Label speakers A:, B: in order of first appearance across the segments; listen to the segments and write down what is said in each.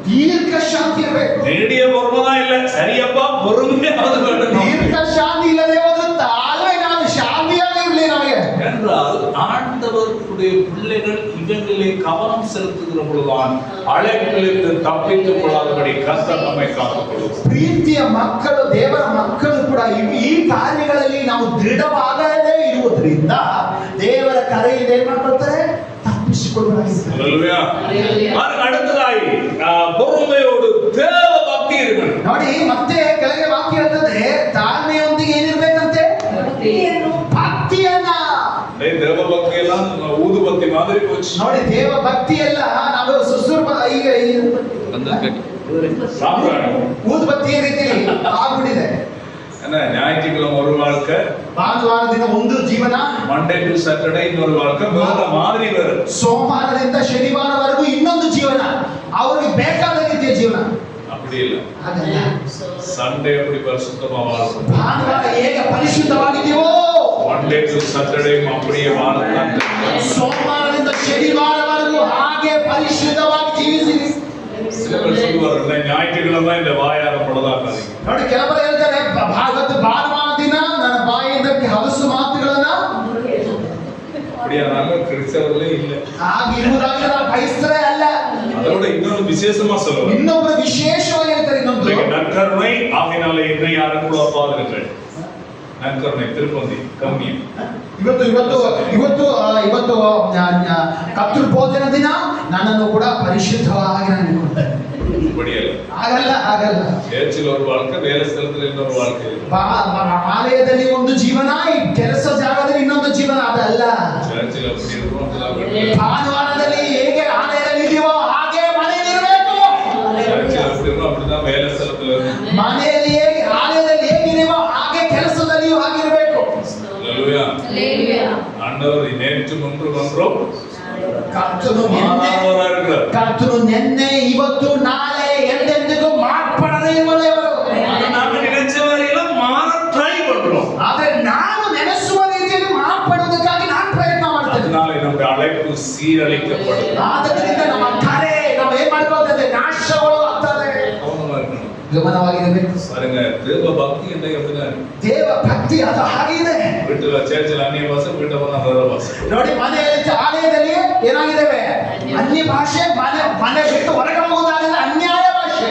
A: ದೀರ್ಘ ಶಾಂತಿ ಇರಬೇಕು.
B: நெடிய பொறுமைதான் இல்ல, சரியப்பா பொறுமையாவது வேண்டும்.
A: ದೀರ್ಘ ಶಾಂತಿ ಇಲ್ಲದೆ ಹೋದ್ರೆ ತಾಳ್ಮೆ ನಾವು ಶಾಂತಿಯಾಗಿ ಇರಲಿ ನಮಗೆ
B: என்றால் ஆண்டவருடைய பிள்ளைகள் இவங்களே கவனம் செலுத்துகிற பொழுதுதான் அழைப்பிலிருந்து தப்பித்துக் கொள்ளாதபடி கர்த்தர் நம்மை காத்துக் கொள்வார்.
A: ಪ್ರೀತಿಯ ಮಕ್ಕಳು, ದೇವರ ಮಕ್ಕಳು ಕೂಡ ಈ ಕಾರ್ಯಗಳಲ್ಲಿ ನಾವು ದೃಢವಾಗದೇ ಇರುವುದರಿಂದ ದೇವರ ಕರೆಯಿಂದ ಏನ್ ಮಾಡ್ಕೊಳ್ತಾರೆ, ತಪ್ಪಿಸಿಕೊಳ್ಳಲಾಗಿದೆ.
B: அல்லேலூயா. அடுத்ததாய் பொறுமையோடு தேவ பக்தி இருக்கணும்.
A: ನೋಡಿ ಮತ್ತೆ ಕೆಳಗೆ ವಾಕ್ಯ ಹೇಳ್ತದೆ, ತಾಳ್ಮೆಯೊಂದಿಗೆ ಏನಿರ್ಬೇಕಂತೆ, ಭಕ್ತಿಯನ್ನ.
B: தேவ பக்தி எல்லாம் ஊதுபத்தி மாதிரி போச்சு.
A: ನೋಡಿ ದೇವ ಭಕ್ತಿ ಎಲ್ಲ ನಾವು ಈಗ ಊದುಬತ್ತಿಯ ರೀತಿಯಲ್ಲಿ ಆಗ್ಬಿಟ್ಟಿದೆ.
B: ஞாயிற்றுக்கிழமை ஒரு வாழ்க்கை,
A: ಭಾನುವಾರದಿಂದ ಒಂದು ಜೀವನ,
B: ಮಂಡೇ ಟು ಸ್ಯಾಟರ್ಡೇ ಇನ್ನೊಂದು வாழ்க்கை, ಬೇರೆ மாதிரி ಬೇರೆ,
A: ಸೋಮವಾರದಿಂದ ಶನಿವಾರವರೆಗೂ ಇನ್ನೊಂದು ಜೀವನ, ಅವರಿಗೆ ಬೇಕಾದ ರೀತಿಯ ಜೀವನ.
B: அப்படி இல்ல,
A: ಹಾಗಲ್ಲ.
B: ಸಂಡೇ அப்படி பரிசுத்தமா வாழணும்,
A: ಭಾನುವಾರ ಹೇಗೆ ಪರಿಶುದ್ಧವಾಗಿದೆಯೋ
B: ಮಂಡೇ ಟು ಸ್ಯಾಟರ್ಡೇ அப்படியே வாழணும்,
A: ಸೋಮವಾರದಿಂದ ಶನಿವಾರವರೆಗೂ ಹಾಗೆ ಪರಿಶುದ್ಧವಾಗಿ ಜೀವಿಸಿರಿ.
B: சில பேர் சொல்லுவாங்க ஞாயிற்றுக்கிழமை இந்த வாயாரம் பழதாக்காதீங்க.
A: ನೋಡಿ ಕೆಲವರು ಹೇಳ್ತಾರೆ, ಭಾನುವಾರ ದಿನ ನನ್ನ ಬಾಯಿಂದ ಹಲಸು ಮಾತುಗಳನ್ನ,
B: அப்படியா? நாங்க கிறிஸ்தவர்களே இல்ல,
A: ಹಾಗಿರುವುದಾಗಿ ನಾವು ಕ್ರೈಸ್ತರೇ ಅಲ್ಲ.
B: அதோட இன்னொரு விசேஷமா சொல்லுவாங்க,
A: ಇನ್ನೊಬ್ಬರು ವಿಶೇಷವಾಗಿ ಹೇಳ್ತಾರೆ, ಇನ್ನೊಂದು
B: நற்கருணை ஆகினாலே இன்று யாரும் கூட அப்பாதிருக்கள். நற்கருணை திருப்பந்தி கம்மி.
A: ಇವತ್ತು ಕರ್ತೃ ಭೋಜನ ದಿನ ನನ್ನನ್ನು ಕೂಡ ಪರಿಶುದ್ಧವಾಗಿ ನಾನು ಆಗಲ್ಲ.
B: ಚರ್ಚಿಲ್ ஒரு வாழ்க்கை, வேலை ಸ್ಥಳದಲ್ಲಿ ಇನ್ನೊಂದು வாழ்க்கை,
A: ಆಲಯದಲ್ಲಿ ಒಂದು ಜೀವನ, ಕೆಲಸ ಜಾಗದಲ್ಲಿ ಇನ್ನೊಂದು ಜೀವನ. ಅದಲ್ಲ.
B: ಚರ್ಚಿಲ್ அப்படி இருக்கும்,
A: ಭಾನುವಾರದಲ್ಲಿ ಹೇಗೆ ಆಲಯದಲ್ಲಿ ಇದೆಯೋ ಹಾಗೆ ಮನೆಯಲ್ಲಿ ಇರಬೇಕು.
B: ಚರ್ಚಿಲ್ அப்படி இருக்கும், அப்படிதான் வேலை ಸ್ಥಳದಲ್ಲಿ
A: ಮನೆಯಲ್ಲಿ ಹೇಗೆ, ಆಲಯದಲ್ಲಿ ಹೇಗಿದೆಯೋ ಹಾಗೆ ಕೆಲಸದಲ್ಲಿಯೂ ಹಾಗಿರಬೇಕು.
B: அல்லேலூயா. ஆண்டவர் நேற்று முன்று ஒன்றும்
A: ಕರ್ತನು ನಿನ್ನೆ ಇವತ್ತು ನಾಳೆ ಎಂದೆಂದಿಗೂ ಮಾರ್ಪಡದೇ ಇರುವ ದೇವರು.
B: ನಾವು ನೆನೆಸುವವರೆಲ್ಲ ಮಾರ ಟ್ರೈ ಪண்றோம்,
A: ಆದ್ರೆ ನಾನು ನೆನೆಸುವ ರೀತಿಯಲ್ಲಿ ಮಾರ್ಪಡುವುದಕ್ಕಾಗಿ ನಾನು ಪ್ರಯತ್ನ ಮಾಡ್ತೇನೆ.
B: ನಾಳೆ ನಮ್ಮ ಅழைப்பு ಸೀರಳಿಸப்படுது.
A: ಆದ್ದರಿಂದ ನಮ್ಮ ಕರೆ ನಾವು ಏನ್ ಮಾಡ್ಕೊಳ್ತೇವೆ, ನಾಶಗಳು ಆಗ್ತದೆ. ಗಮನವಾಗಿರಬೇಕು.
B: பாருங்க, தேவ பக்தி என்ன எப்படிதான்,
A: ದೇವ ಭಕ್ತಿ ಅದು ಹಾಗಿದೆ.
B: வீட்டுல ಚರ್ಚಿಲ್ ಅನ್ಯ ಭಾಷೆ, வீட்டுல ಬಂದ ಬೇರೆ ಭಾಷೆ. ನೋಡಿ
A: ಮನೆಯಲ್ಲಿ ಆಲಯದಲ್ಲಿ ಏನಾಗಿದ್ದೇವೆ, ಅನ್ಯ ಭಾಷೆ, ಮನೆ ಬಿಟ್ಟು ಹೊರಗೆ ಹೋಗುವುದಾದ್ರೆ ಅನ್ಯಾಯ ಭಾಷೆ,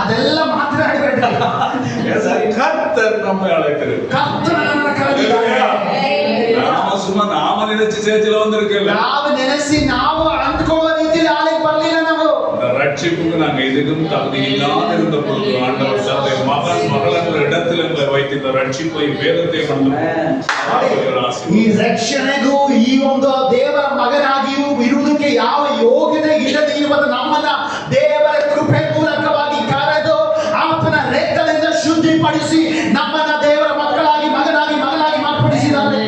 A: ಅದೆಲ್ಲ ಮಾತನಾಡಬೇಕು.
B: கர்த்தர் நம்மை அழைக்கிறது,
A: ಕರ್ತನು ನಮ್ಮನ್ನು ಕರೆದಿದ್ದಾನೆ.
B: நாம நினைச்சு சேர்ச்சில வந்திருக்கல,
A: ನಾವು ನೆನೆಸಿ ನಾವು ಅಂದ್ಕೊಳ್ಳುವ ರೀತಿಯಲ್ಲಿ ಆಲಯಕ್ಕೆ ಬರಲಿಲ್ಲ. ನಾವು
B: ரட்சிப்புக்கு நாங்க எதுக்கும் தகுதி இல்லாத இருந்த பொழுது ஆண்டவர் தன்னுடைய மகள் என்ற இடத்தில் எங்களை வைத்து இந்த ரட்சிப்பை வேதத்தை
A: ಈ ರಕ್ಷಣೆಗೂ ಈ ಒಂದು ದೇವರ ಮಗನಾಗಿಯೂ ಇರುವುದಕ್ಕೆ ಯಾವ ಯೋಗ್ಯತೆ ಇಲ್ಲದೆ ಇರುವ ನಮ್ಮನ್ನ ದೇವರ ಕೃಪೆ ಮೂಲಕವಾಗಿ ಕರೆದು ಆತನ ರೆಕ್ಕದಿಂದ ಶುದ್ಧಿಪಡಿಸಿ ನಮ್ಮನ್ನ ದೇವರ ಮಕ್ಕಳಾಗಿ ಮಗನಾಗಿ ಮಾರ್ಪಡಿಸಿದ್ದಾನೆ.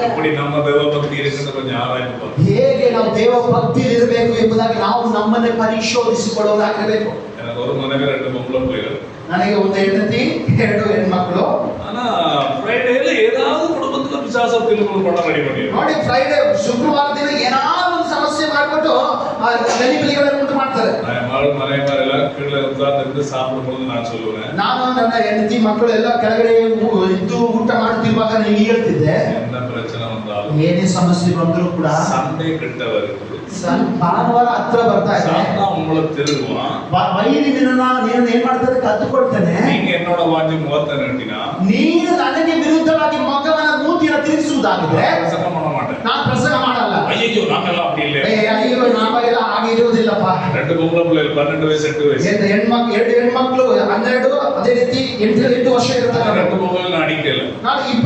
B: அப்படி நம்ம தேவ பக்தி இருக்கிறது கொஞ்சம் ஆராய்ந்து பார்ப்போம்.
A: ಹೇಗೆ ನಾವು ದೇವ ಭಕ್ತಿ ಇರಬೇಕು ಎಂಬುದಾಗಿ ನಾವು ನಮ್ಮನ್ನೇ ಪರಿಶೋಧಿಸಿಕೊಳ್ಳೋದಾಗಿರಬೇಕು.
B: எனக்கு ஒரு மனைவி, 2 பொம்பளை பிள்ளைகள்.
A: ನನಗೆ ಒಂದು ಹೆಂಡತಿ, 2 ಹೆಣ್ಮಕ್ಳು.
B: ஆனா ಫ್ರೈಡೇல ஏதாவது குடும்பத்துல பிசாசம் திருமணம் பண்ண ரெடி பண்ணி.
A: ನೋಡಿ, ಫ್ರೈಡೆ ಶುಕ್ರವಾರ ದಿನ ಏನಾದರೂ ಒಂದು ಸಮಸ್ಯೆ ಮಾಡಿಬಿಟ್ಟು ಗಲಿಬಿಲಿಗಳನ್ನು ಉಂಟು ಮಾಡ್ತಾರೆ.
B: ಮನೆಯವರು ಎಲ್ಲ ಕೀழே ಉட்கார்ந்து சாப்பிடும்போது நான் சொல்லுவேன்,
A: ನಾನು ನನ್ನ ಹೆಂಡತಿ ಮಕ್ಕಳು ಎಲ್ಲ ಕೆಳಗಡೆ ಇದ್ದು ಊಟ ಮಾಡುತ್ತಿರುವಾಗ ನಾನು ಹೇಳ್ತಿದ್ದೆ,
B: என்ன பிரச்சனை வந்தாலும்,
A: ಏನೇ ಸಮಸ್ಯೆ ಬಂದರೂ ಕೂಡ
B: சண்டே கிட்ட வருது,
A: ಭಾನುವಾರ ಹತ್ರ ಬರ್ತಾ ಇದೆ,
B: உங்களை திருடுவான்,
A: ವೈರಿ ನೀನು ಏನ್ ಮಾಡ್ತಾರೆ, ಕತ್ತುಕೊಳ್ತೇನೆ.
B: நீங்க என்னோட வாஞ்சி முகத்தை நட்டினா,
A: ನೀನು ನನಗೆ ವಿರುದ್ಧವಾಗಿ ಮಗವನ ಮೂತಿಯನ್ನು ತಿರುಗಿಸುವುದಾಗಿದ್ರೆ ನಾನು ಪ್ರಸಂಗ ಮಾಡಲ್ಲ.
B: ஐயோ நாங்கெல்லாம் அப்படி இல்லை,
A: ಅಯ್ಯೋ ನಾವೆಲ್ಲ ಹಾಗೆ ಇರುವುದಿಲ್ಲಪ್ಪ.
B: 2 பொம்பளை பிள்ளைகள் 12 வயசு 8 வயசು,
A: 2 ಹೆಣ್ಮಕ್ಳು 12, ಅದೇ ರೀತಿ 8 ವರ್ಷ ಇರ್ತಾರೆ.
B: 2 பொம்பளை நான் அடிக்கல,
A: ನಾನು 2